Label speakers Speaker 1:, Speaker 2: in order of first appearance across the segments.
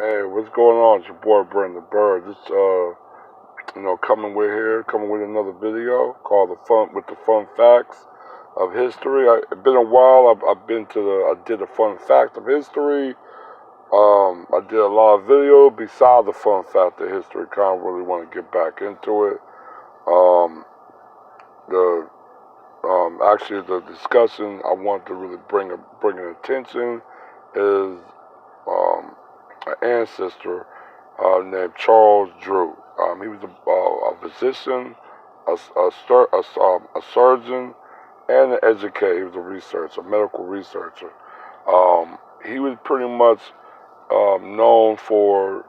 Speaker 1: Hey, what's going on? It's your boy Brandon Bird. Coming with another video called the fun facts of history. It's been a while. I've been to I did the fun fact of history. I did a lot of video besides the fun fact of history. Kind of really want to get back into it. Um, the Actually, the discussion I want to really bring an attention is um, an ancestor named Charles Drew. He was a physician, a surgeon, and an educator. He was a researcher, a medical researcher. He was pretty much known for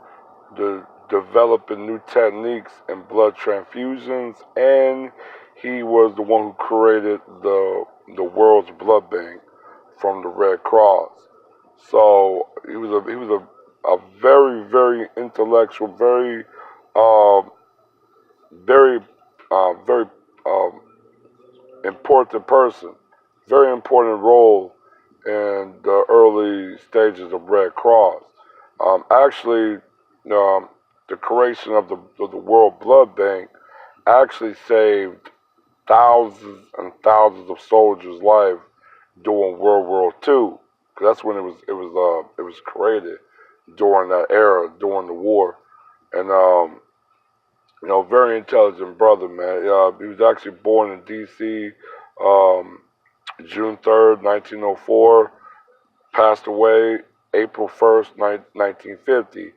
Speaker 1: developing new techniques in blood transfusions, and he was the one who created the world's blood bank from the Red Cross. So he was a very intellectual, uh, very very important person, very important role in the early stages of Red Cross. Actually, the creation of the World Blood Bank actually saved thousands and thousands of soldiers' lives during World War II. 'Cause that's when it was created during that era, during the war. And very intelligent brother, man. He was actually born in D.C. Um, June 3rd, 1904. Passed away April 1st, 1950.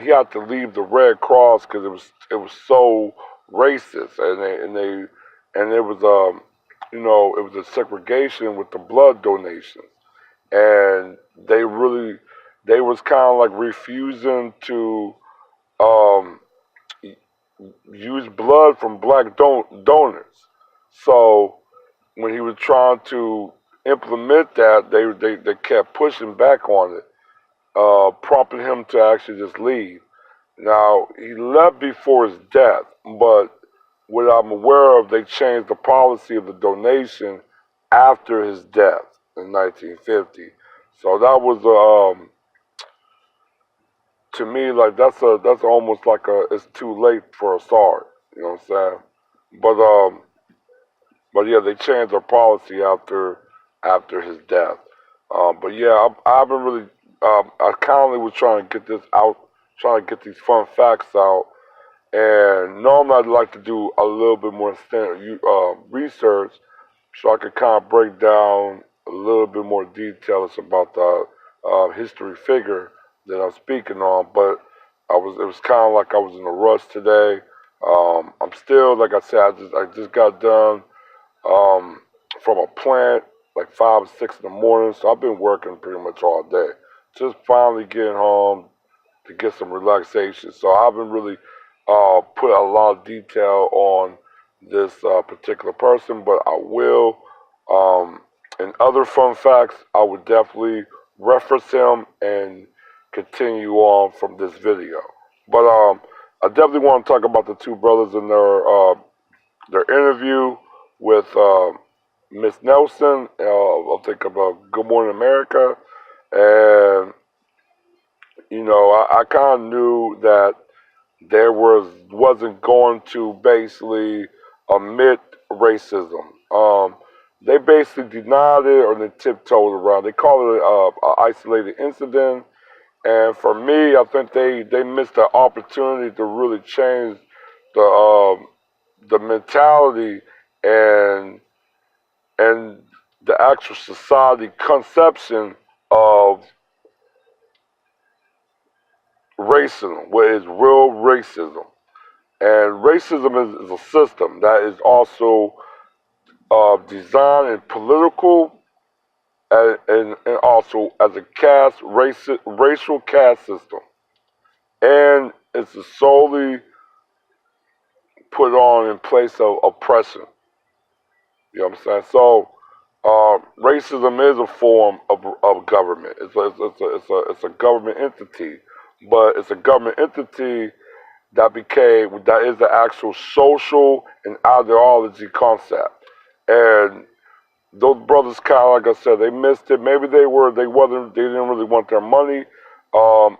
Speaker 1: He had to leave the Red Cross because it was so racist, and it was it was a segregation with the blood donations, and they was kind of like refusing to um, use blood from black donors. So when he was trying to implement that, they kept pushing back on it, prompting him to actually just leave. Now, he left before his death, but what I'm aware of, they changed the policy of the donation after his death in 1950. So that was, to me, like that's almost like it's too late for a start. You know what I'm saying? But but yeah, they changed their policy after his death. But yeah, I've been really, I currently was trying to get this out, trying to get these fun facts out. And normally I'd like to do a little bit more research so I could kind of break down a little bit more details about the history figure that I'm speaking on. But it was kind of like I was in a rush today. I'm still, like I said, I just got done um, from a plant like 5 or 6 in the morning. So I've been working pretty much all day. Just finally getting home to get some relaxation. So I haven't really put a lot of detail on this particular person, but I will. And other fun facts, I would definitely reference him and continue on from this video. But I definitely want to talk about the two brothers in their interview with Miss Nelson. I'll think about Good Morning America, and I kind of knew that there wasn't going to basically admit racism. They basically denied it or they tiptoed around. They call it an isolated incident. And for me, I think they missed the opportunity to really change the mentality and and the actual society conception of racism, what is real racism. And racism is a system that is also designed and political and also as a racial caste system. And it's solely put on in place of oppression. You know what I'm saying? So racism is a form of government. It's a government entity, but it's a government entity that is the actual social and ideology concept. And those brothers kind of, like I said, they missed it. Maybe they didn't really want their money.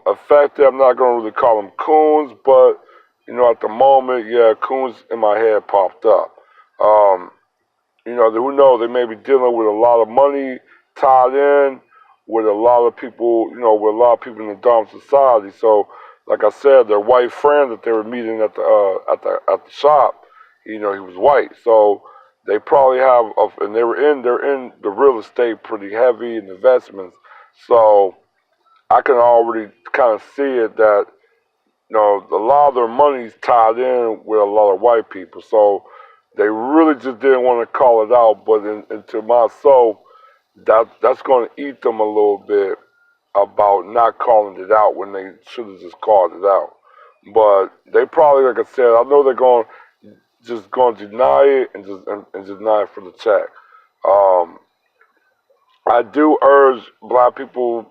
Speaker 1: Effective. I'm not gonna really call them coons, but at the moment, yeah, coons in my head popped up. Um, who knows? They may be dealing with a lot of money tied in with a lot of people, with a lot of people in the Dom society. So, like I said, their white friend that they were meeting at the shop, he was white. So they probably have, and they're in the real estate pretty heavy in investments. So I can already kind of see it that a lot of their money's tied in with a lot of white people. So they really just didn't want to call it out, but into my soul, that's going to eat them a little bit about not calling it out when they should have just called it out. But they probably, like I said, I know they're going to deny it and deny it for the check. Um, I do urge black people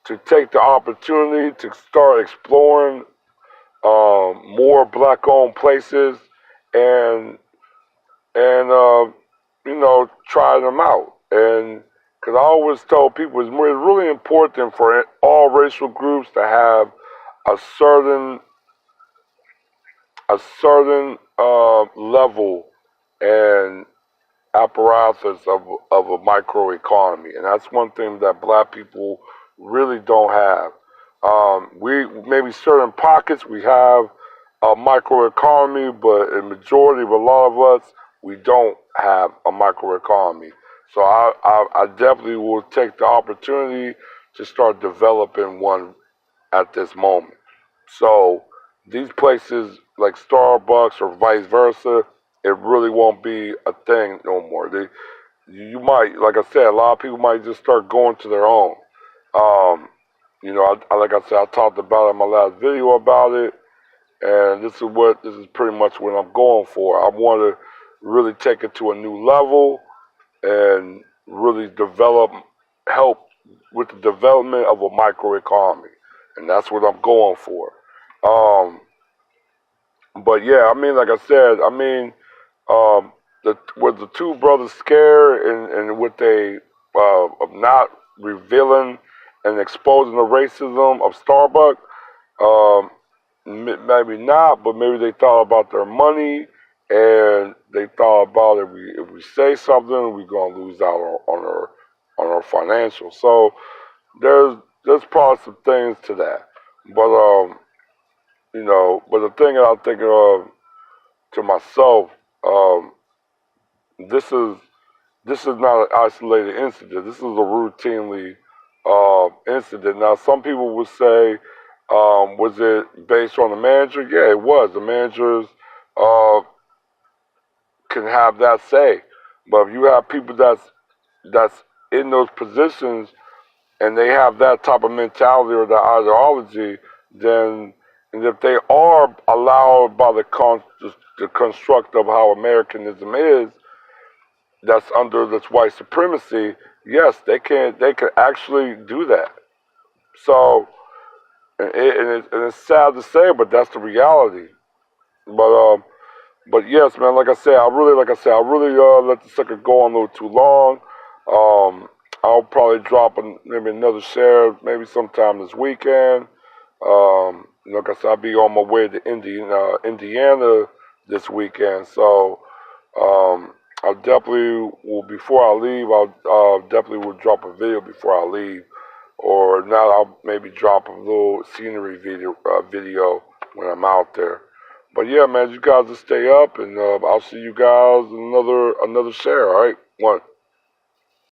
Speaker 1: to take the opportunity to start exploring more black-owned places and try them out. And because I always tell people it's really important for all racial groups to have a certain level and apparatus of a microeconomy, and that's one thing that black people really don't have. We maybe certain pockets we have a microeconomy, but in majority of a lot of us we don't have a microeconomy. So I definitely will take the opportunity to start developing one at this moment. So these places like Starbucks or vice versa, it really won't be a thing no more. You might, like I said, a lot of people might just start going to their own. Um, like I said, I talked about it in my last video about it, and this is pretty much what I'm going for. I want to really take it to a new level and really help with the development of a microeconomy, and that's what I'm going for. Um, but yeah, I mean, like I said, um, with the two brothers scared and with they of not revealing and exposing the racism of Starbucks, um, maybe not, but maybe they thought about their money and they thought about if we say something, we're gonna lose out on our financials. So there's probably some things to that, but but the thing that I'm thinking of to myself, um, this is this is not an isolated incident. This is a routinely incident. Now, some people would say, was it based on the manager? Yeah, it was. The managers uh, can have that say, but if you have people that's in those positions and they have that type of mentality or that ideology, then and if they are allowed by the construct of how Americanism is, that's under this white supremacy, yes, they can actually do that. So, and it's sad to say, but that's the reality. But but yes, man, like I really let the sucker go on a little too long. I'll probably drop maybe another share maybe sometime this weekend. Like I said, I'll be on my way to Indiana this weekend, so um, I definitely will. Before I leave, I'll definitely will drop a video before I leave, or now I'll maybe drop a little scenery video when I'm out there. But yeah, man, you guys just stay up, and I'll see you guys in another share. All right, one.